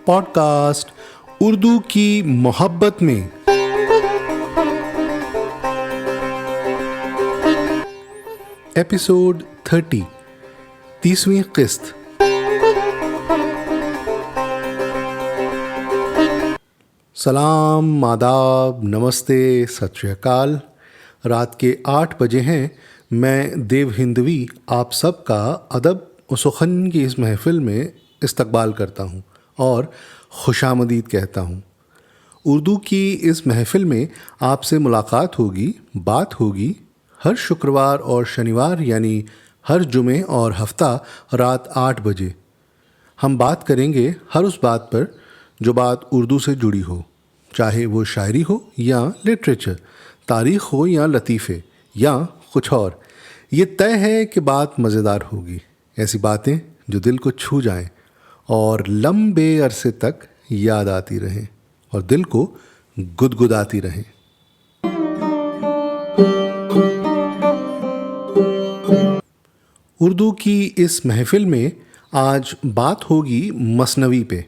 Podcast Urdu کی محبت میں ایپیسوڈ 30 30ویں قسط۔ سلام، آداب، نمستے، ست شری اکال۔ رات کے 8 بجے ہیں۔ میں دیو ہندوی آپ سب کا ادب و سخن کی اس محفل میں استقبال کرتا ہوں اور خوش آمدید کہتا ہوں۔ اردو کی اس محفل میں آپ سے ملاقات ہوگی، بات ہوگی ہر شکروار اور شنیوار، یعنی ہر جمعے اور ہفتہ رات 8 بجے۔ ہم بات کریں گے ہر اس بات پر جو بات اردو سے جڑی ہو، چاہے وہ شاعری ہو یا لٹریچر، تاریخ ہو یا لطیفے یا کچھ اور۔ یہ طے ہے کہ بات مزیدار ہوگی، ایسی باتیں جو دل کو چھو جائیں اور لمبے عرصے تک یاد آتی رہیں اور دل کو گدگداتی رہیں۔ اردو کی اس محفل میں آج بات ہوگی مثنوی پہ۔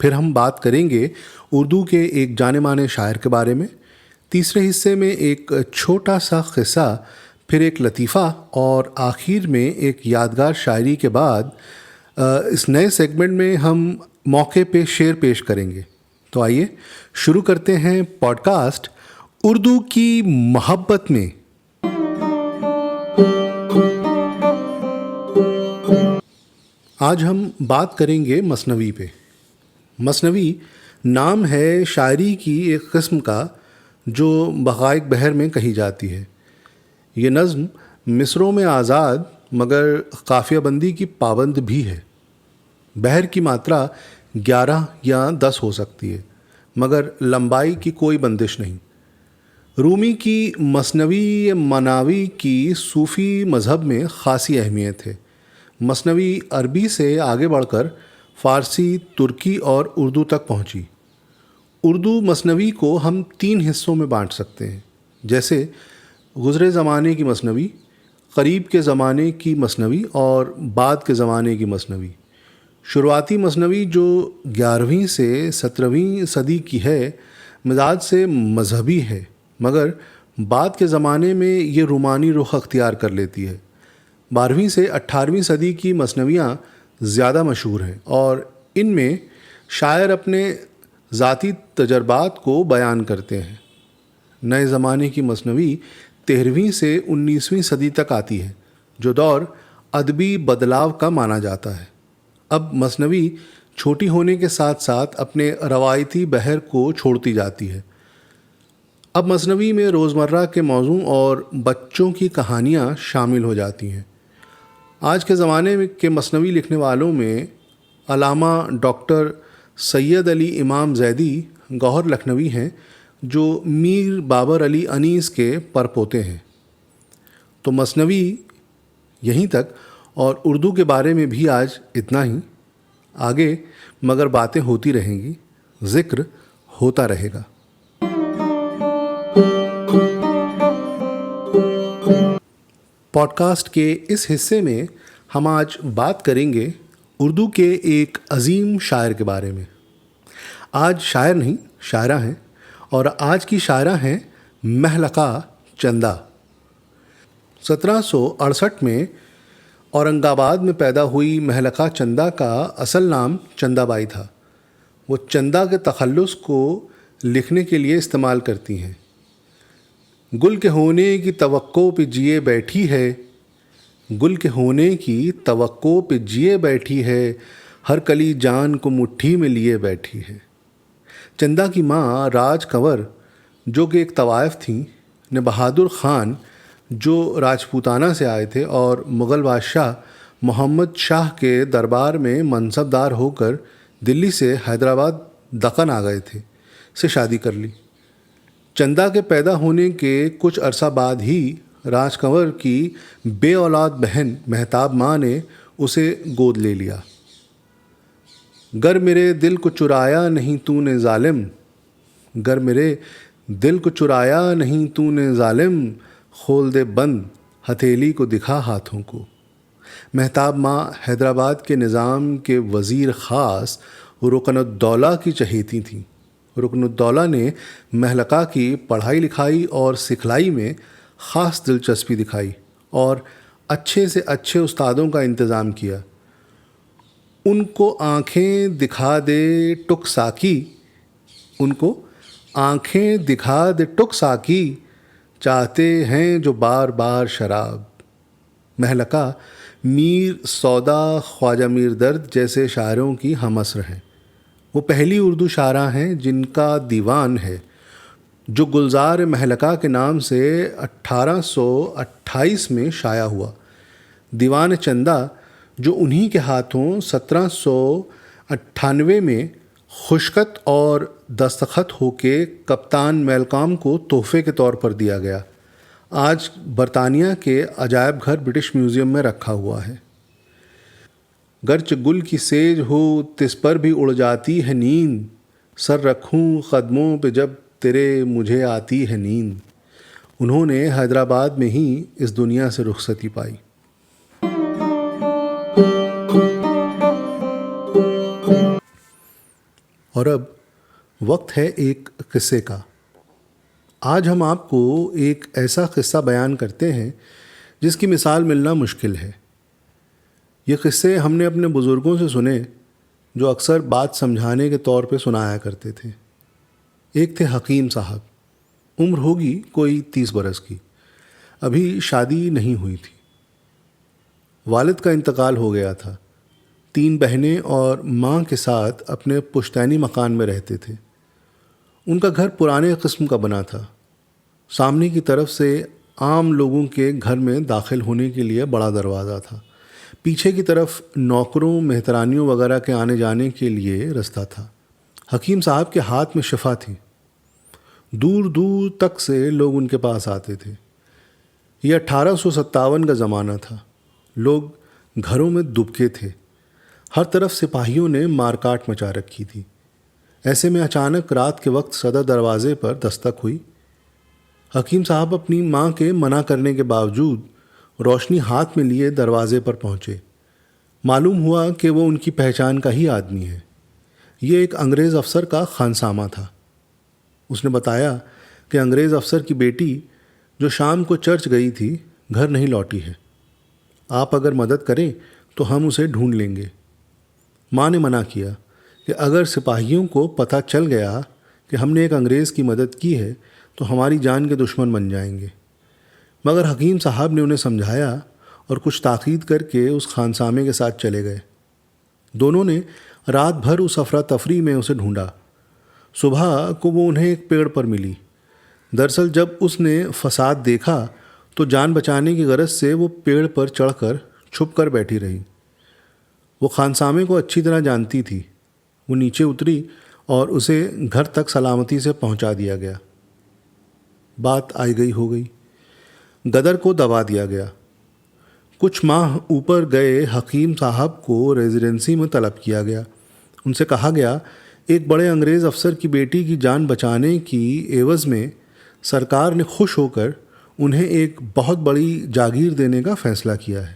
پھر ہم بات کریں گے اردو کے ایک جانے مانے شاعر کے بارے میں۔ تیسرے حصے میں ایک چھوٹا سا قصہ، پھر ایک لطیفہ اور آخر میں ایک یادگار شاعری کے بعد اس نئے سیگمنٹ میں ہم موقع پہ شعر پیش کریں گے۔ تو آئیے شروع کرتے ہیں پوڈکاسٹ اردو کی محبت میں۔ آج ہم بات کریں گے مثنوی پہ۔ مثنوی نام ہے شاعری کی ایک قسم کا جو بغائق بحر میں کہی جاتی ہے۔ یہ نظم مصروں میں آزاد مگر قافیہ بندی کی پابند بھی ہے۔ بحر کی ماترا 11 یا 10 ہو سکتی ہے مگر لمبائی کی کوئی بندش نہیں۔ رومی کی مثنوی مناوی کی صوفی مذہب میں خاصی اہمیت ہے۔ مثنوی عربی سے آگے بڑھ کر فارسی، ترکی اور اردو تک پہنچی۔ اردو مثنوی کو ہم 3 حصوں میں بانٹ سکتے ہیں، جیسے گزرے زمانے کی مثنوی، قریب کے زمانے کی مثنوی اور بعد کے زمانے کی مثنوی۔ شروعاتی مثنوی جو 11ویں سے 17ویں صدی کی ہے، مزاج سے مذہبی ہے مگر بعد کے زمانے میں یہ رومانی رخ اختیار کر لیتی ہے۔ 12ویں سے 18ویں صدی کی مثنویاں زیادہ مشہور ہیں اور ان میں شاعر اپنے ذاتی تجربات کو بیان کرتے ہیں۔ نئے زمانے کی مثنوی 13ویں سے 19ویں صدی تک آتی ہے، جو دور ادبی بدلاؤ کا مانا جاتا ہے۔ اب مثنوی چھوٹی ہونے کے ساتھ ساتھ اپنے روایتی بحر کو چھوڑتی جاتی ہے۔ اب مثنوی میں روزمرہ کے موضوع اور بچوں کی کہانیاں شامل ہو جاتی ہیں۔ آج کے زمانے کے مثنوی لکھنے والوں میں علامہ ڈاکٹر سید علی امام زیدی گوہر لکھنوی ہیں، جو میر بابر علی انیس کے پرپوتے ہیں۔ تو مثنوی یہیں تک، اور اردو کے بارے میں بھی آج اتنا ہی۔ آگے مگر باتیں ہوتی رہیں گی، ذکر ہوتا رہے گا۔ پوڈ کاسٹ کے اس حصے میں ہم آج بات کریں گے اردو کے ایک عظیم شاعر کے بارے میں۔ آج شاعر نہیں، شاعرہ ہیں، اور آج کی شاعرہ ہیں مہلکہ چندہ۔ 1768 میں اورنگ آباد میں پیدا ہوئی مہلکہ چندہ کا اصل نام چندہ بائی تھا۔ وہ چندہ کے تخلص کو لکھنے کے لیے استعمال کرتی ہیں۔ گل کے ہونے کی توقع پہ جیے بیٹھی ہے، گل کے ہونے کی توقع پہ جیے بیٹھی ہے، ہر کلی جان کو مٹھی میں لیے بیٹھی ہے۔ چندہ کی ماں راج کنور، جو کہ ایک طوائف تھیں، نے بہادر خان جو راجپوتانہ سے آئے تھے اور مغل بادشاہ محمد شاہ کے دربار میں منصب دار ہو کر دلی سے حیدرآباد دکن آ گئے تھے، سے شادی کر لی۔ چندہ کے پیدا ہونے کے کچھ عرصہ بعد ہی راج کنور کی بے اولاد بہن مہتاب ماں نے اسے گود لے لیا۔ گر میرے دل کو چرایا نہیں تو نے ظالم، گر میرے دل کو چرایا نہیں تو نے ظالم، کھول دے بند ہتھیلی کو دکھا ہاتھوں کو۔ مہتاب ماں حیدرآباد کے نظام کے وزیر خاص رکن الدولہ کی چہیتی تھیں۔ رکن الدولہ نے مہلکہ کی پڑھائی لکھائی اور سکھلائی میں خاص دلچسپی دکھائی اور اچھے سے اچھے استادوں کا انتظام کیا۔ ان کو آنکھیں دکھا دے ٹک ساکی، ان کو آنکھیں دکھا دے ٹک ساکی، چاہتے ہیں جو بار بار شراب۔ مہلکہ میر سودا، خواجہ میر درد جیسے شاعروں کی ہم عصر ہیں۔ وہ پہلی اردو شاعرہ ہیں جن کا دیوان ہے جو گلزار مہلکہ کے نام سے 1828 میں شائع ہوا۔ دیوان چندہ جو انہی کے ہاتھوں 1798 میں خشکت اور دستخط ہو کے کپتان میلکام کو تحفے کے طور پر دیا گیا، آج برطانیہ کے عجائب گھر برٹش میوزیم میں رکھا ہوا ہے۔ گرچہ گل کی سیج ہو تس پر بھی اڑ جاتی ہے نیند، سر رکھوں قدموں پہ جب تیرے مجھے آتی ہے نیند۔ انہوں نے حیدرآباد میں ہی اس دنیا سے رخصتی پائی۔ اور اب وقت ہے ایک قصے کا۔ آج ہم آپ کو ایک ایسا قصہ بیان کرتے ہیں جس کی مثال ملنا مشکل ہے۔ یہ قصے ہم نے اپنے بزرگوں سے سنے جو اکثر بات سمجھانے کے طور پہ سنایا کرتے تھے۔ ایک تھے حکیم صاحب، عمر ہوگی کوئی 30 برس کی، ابھی شادی نہیں ہوئی تھی۔ والد کا انتقال ہو گیا تھا۔ 3 بہنیں اور ماں کے ساتھ اپنے پشتینی مکان میں رہتے تھے۔ ان کا گھر پرانے قسم کا بنا تھا۔ سامنے کی طرف سے عام لوگوں کے گھر میں داخل ہونے کے لیے بڑا دروازہ تھا۔ پیچھے کی طرف نوکروں، مہترانیوں وغیرہ کے آنے جانے کے لیے رستہ تھا۔ حکیم صاحب کے ہاتھ میں شفا تھی۔ دور دور تک سے لوگ ان کے پاس آتے تھے۔ یہ 1857 کا زمانہ تھا۔ لوگ گھروں میں دبکے تھے۔ ہر طرف سپاہیوں نے مارکاٹ مچا رکھی تھی۔ ایسے میں اچانک رات کے وقت صدر دروازے پر دستک ہوئی۔ حکیم صاحب اپنی ماں کے منع کرنے کے باوجود روشنی ہاتھ میں لیے دروازے پر پہنچے۔ معلوم ہوا کہ وہ ان کی پہچان کا ہی آدمی ہے۔ یہ ایک انگریز افسر کا خانسامہ تھا۔ اس نے بتایا کہ انگریز افسر کی بیٹی جو شام کو چرچ گئی تھی گھر نہیں لوٹی ہے۔ آپ اگر مدد کریں تو ہم اسے ڈھونڈ لیں گے۔ ماں نے منع کیا کہ اگر سپاہیوں کو پتہ چل گیا کہ ہم نے ایک انگریز کی مدد کی ہے تو ہماری جان کے دشمن بن جائیں گے۔ مگر حکیم صاحب نے انہیں سمجھایا اور کچھ تاکید کر کے اس خانسامے کے ساتھ چلے گئے۔ دونوں نے رات بھر اس افراتفری میں اسے ڈھونڈا۔ صبح کو وہ انہیں ایک پیڑ پر ملی۔ دراصل جب اس نے فساد دیکھا تو جان بچانے کی غرض سے وہ پیڑ پر چڑھ کر چھپ کر بیٹھی رہی۔ وہ خانسامے کو اچھی طرح جانتی تھی۔ وہ نیچے اتری اور اسے گھر تک سلامتی سے پہنچا دیا گیا۔ بات آئی گئی ہو گئی۔ غدر کو دبا دیا گیا۔ کچھ ماہ اوپر گئے حکیم صاحب کو ریزیڈنسی میں طلب کیا گیا۔ ان سے کہا گیا ایک بڑے انگریز افسر کی بیٹی کی جان بچانے کی عوض میں سرکار نے خوش ہو کر انہیں ایک بہت بڑی جاگیر دینے کا فیصلہ کیا ہے۔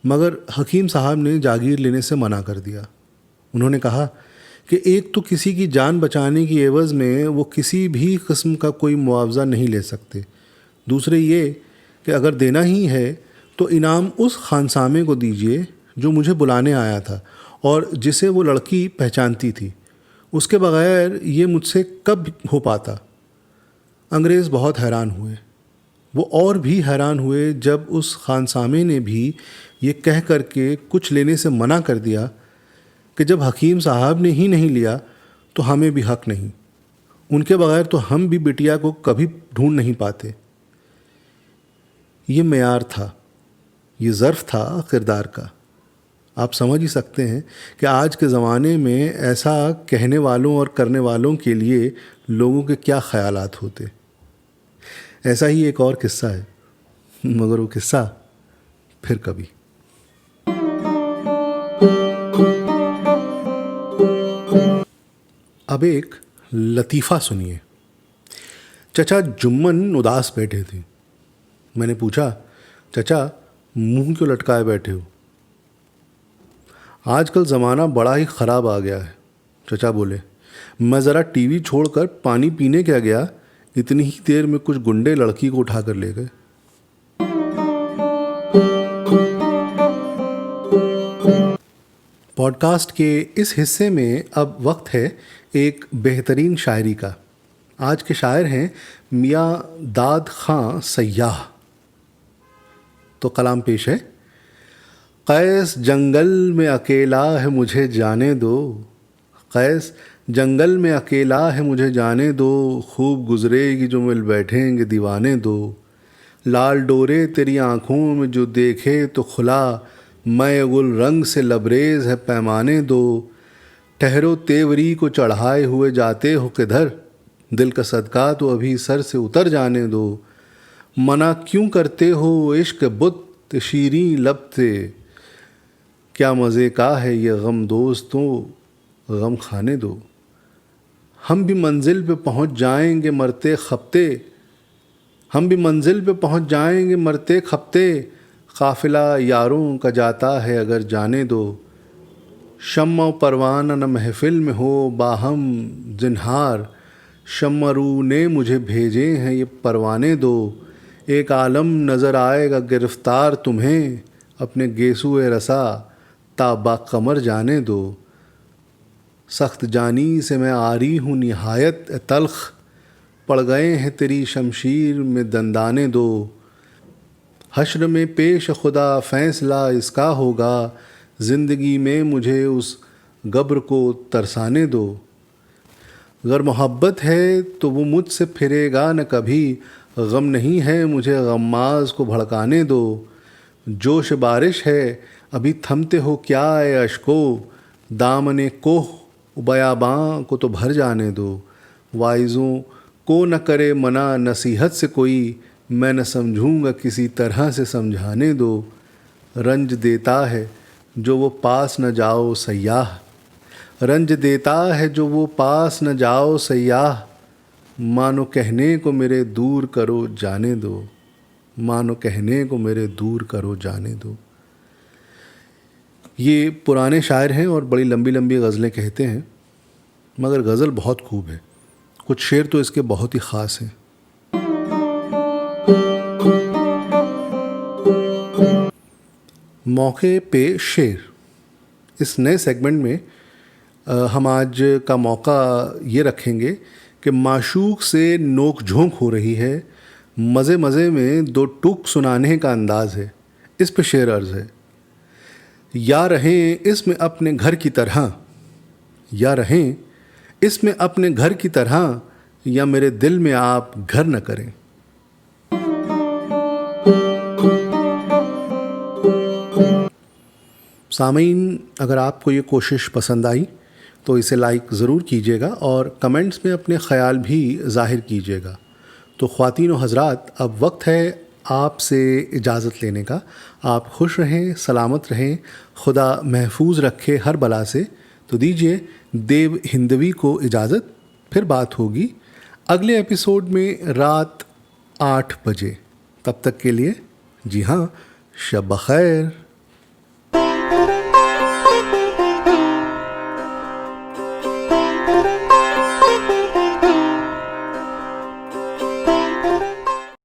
مگر حکیم صاحب نے جاگیر لینے سے منع کر دیا۔ انہوں نے کہا کہ ایک تو کسی کی جان بچانے کی عوض میں وہ کسی بھی قسم کا کوئی معاوضہ نہیں لے سکتے، دوسرے یہ کہ اگر دینا ہی ہے تو انعام اس خانسامے کو دیجیے جو مجھے بلانے آیا تھا اور جسے وہ لڑکی پہچانتی تھی۔ اس کے بغیر یہ مجھ سے کب ہو پاتا؟ انگریز بہت حیران ہوئے۔ وہ اور بھی حیران ہوئے جب اس خانسامے نے بھی یہ کہہ کر کے کچھ لینے سے منع کر دیا کہ جب حکیم صاحب نے ہی نہیں لیا تو ہمیں بھی حق نہیں، ان کے بغیر تو ہم بھی بٹیا کو کبھی ڈھونڈ نہیں پاتے۔ یہ معیار تھا، یہ ظرف تھا کردار کا۔ آپ سمجھ ہی سکتے ہیں کہ آج کے زمانے میں ایسا کہنے والوں اور کرنے والوں کے لیے لوگوں کے کیا خیالات ہوتے۔ ایسا ہی ایک اور قصہ ہے، مگر وہ قصہ پھر کبھی۔ اب ایک لطیفہ سنیے۔ چچا جمن اداس بیٹھے تھے. میں نے پوچھا, چچا منہ کیوں لٹکائے بیٹھے ہو؟ آج کل زمانہ بڑا ہی خراب آ گیا ہے, چچا بولے. میں ذرا ٹی وی چھوڑ کر پانی پینے کیا گیا, اتنی ہی دیر میں کچھ گنڈے لڑکی کو اٹھا کر لے گئے. پوڈ کاسٹ کے اس حصے میں اب وقت ہے ایک بہترین شاعری کا. آج کے شاعر ہیں میاں داد خاں سیاح. تو کلام پیش ہے. قیس جنگل میں اکیلا ہے مجھے جانے دو, قیس جنگل میں اکیلا ہے مجھے جانے دو, خوب گزرے گی جو مل بیٹھیں گے دیوانے دو. لال ڈورے تیری آنکھوں میں جو دیکھے تو کھلا, میں گل رنگ سے لبریز ہے پیمانے دو. ٹھہرو تیوری کو چڑھائے ہوئے جاتے ہو کدھر, دل کا صدقہ تو ابھی سر سے اتر جانے دو. منع کیوں کرتے ہو عشق بت شیریں لب سے, کیا مزے کا ہے یہ غم دوستوں غم کھانے دو. ہم بھی منزل پہ پہنچ جائیں گے مرتے خپتے, ہم بھی منزل پہ پہنچ جائیں گے مرتے کھپتے, قافلہ یاروں کا جاتا ہے اگر جانے دو. شمع و پروانہ نہ محفل میں ہو باہم زنہار, شمع رو نے مجھے بھیجے ہیں یہ پروانے دو. ایک عالم نظر آئے گا گرفتار تمہیں, اپنے گیسوئے رسا تا با قمر جانے دو. سخت جانی سے میں آری ہوں نہایت تلخ, پڑ گئے ہیں تیری شمشیر میں دندانے دو. حشر میں پیش خدا فیصلہ اس کا ہوگا, زندگی میں مجھے اس گبر کو ترسانے دو. اگر محبت ہے تو وہ مجھ سے پھرے گا نہ کبھی, غم نہیں ہے مجھے غماز کو بھڑکانے دو. جوش بارش ہے ابھی تھمتے ہو کیا اے اشکو, دامن کوہ بیاباں کو تو بھر جانے دو. واعظوں کو نہ کرے منع نصیحت سے کوئی, میں نہ سمجھوں گا کسی طرح سے سمجھانے دو. رنج دیتا ہے جو وہ پاس نہ جاؤ سیاح, رنج دیتا ہے جو وہ پاس نہ جاؤ سیاح. مانو کہنے کو میرے دور کرو جانے دو, مانو کہنے کو میرے دور کرو جانے دو. یہ پرانے شاعر ہیں اور بڑی لمبی لمبی غزلیں کہتے ہیں, مگر غزل بہت خوب ہے. کچھ شعر تو اس کے بہت ہی خاص ہیں. موقع پہ شعر. اس نئے سیگمنٹ میں ہم آج کا موقع یہ رکھیں گے کہ معشوق سے نوک جھونک ہو رہی ہے, مزے مزے میں دو ٹوک سنانے کا انداز ہے. اس پہ شعر عرض ہے. یا رہیں اس میں اپنے گھر کی طرح, یا رہیں اس میں اپنے گھر کی طرح, یا میرے دل میں آپ گھر نہ کریں. سامعین, اگر آپ کو یہ کوشش پسند آئی تو اسے لائک ضرور کیجیے گا اور کمنٹس میں اپنے خیال بھی ظاہر کیجیے گا. تو خواتین و حضرات, اب وقت ہے آپ سے اجازت لینے کا. آپ خوش رہیں, سلامت رہیں, خدا محفوظ رکھے ہر بلا سے. تو دیجیے دیو ہندوی کو اجازت, پھر بات ہوگی اگلے ایپیسوڈ میں رات 8 بجے. تب تک کے لیے جی ہاں, شب بخیر.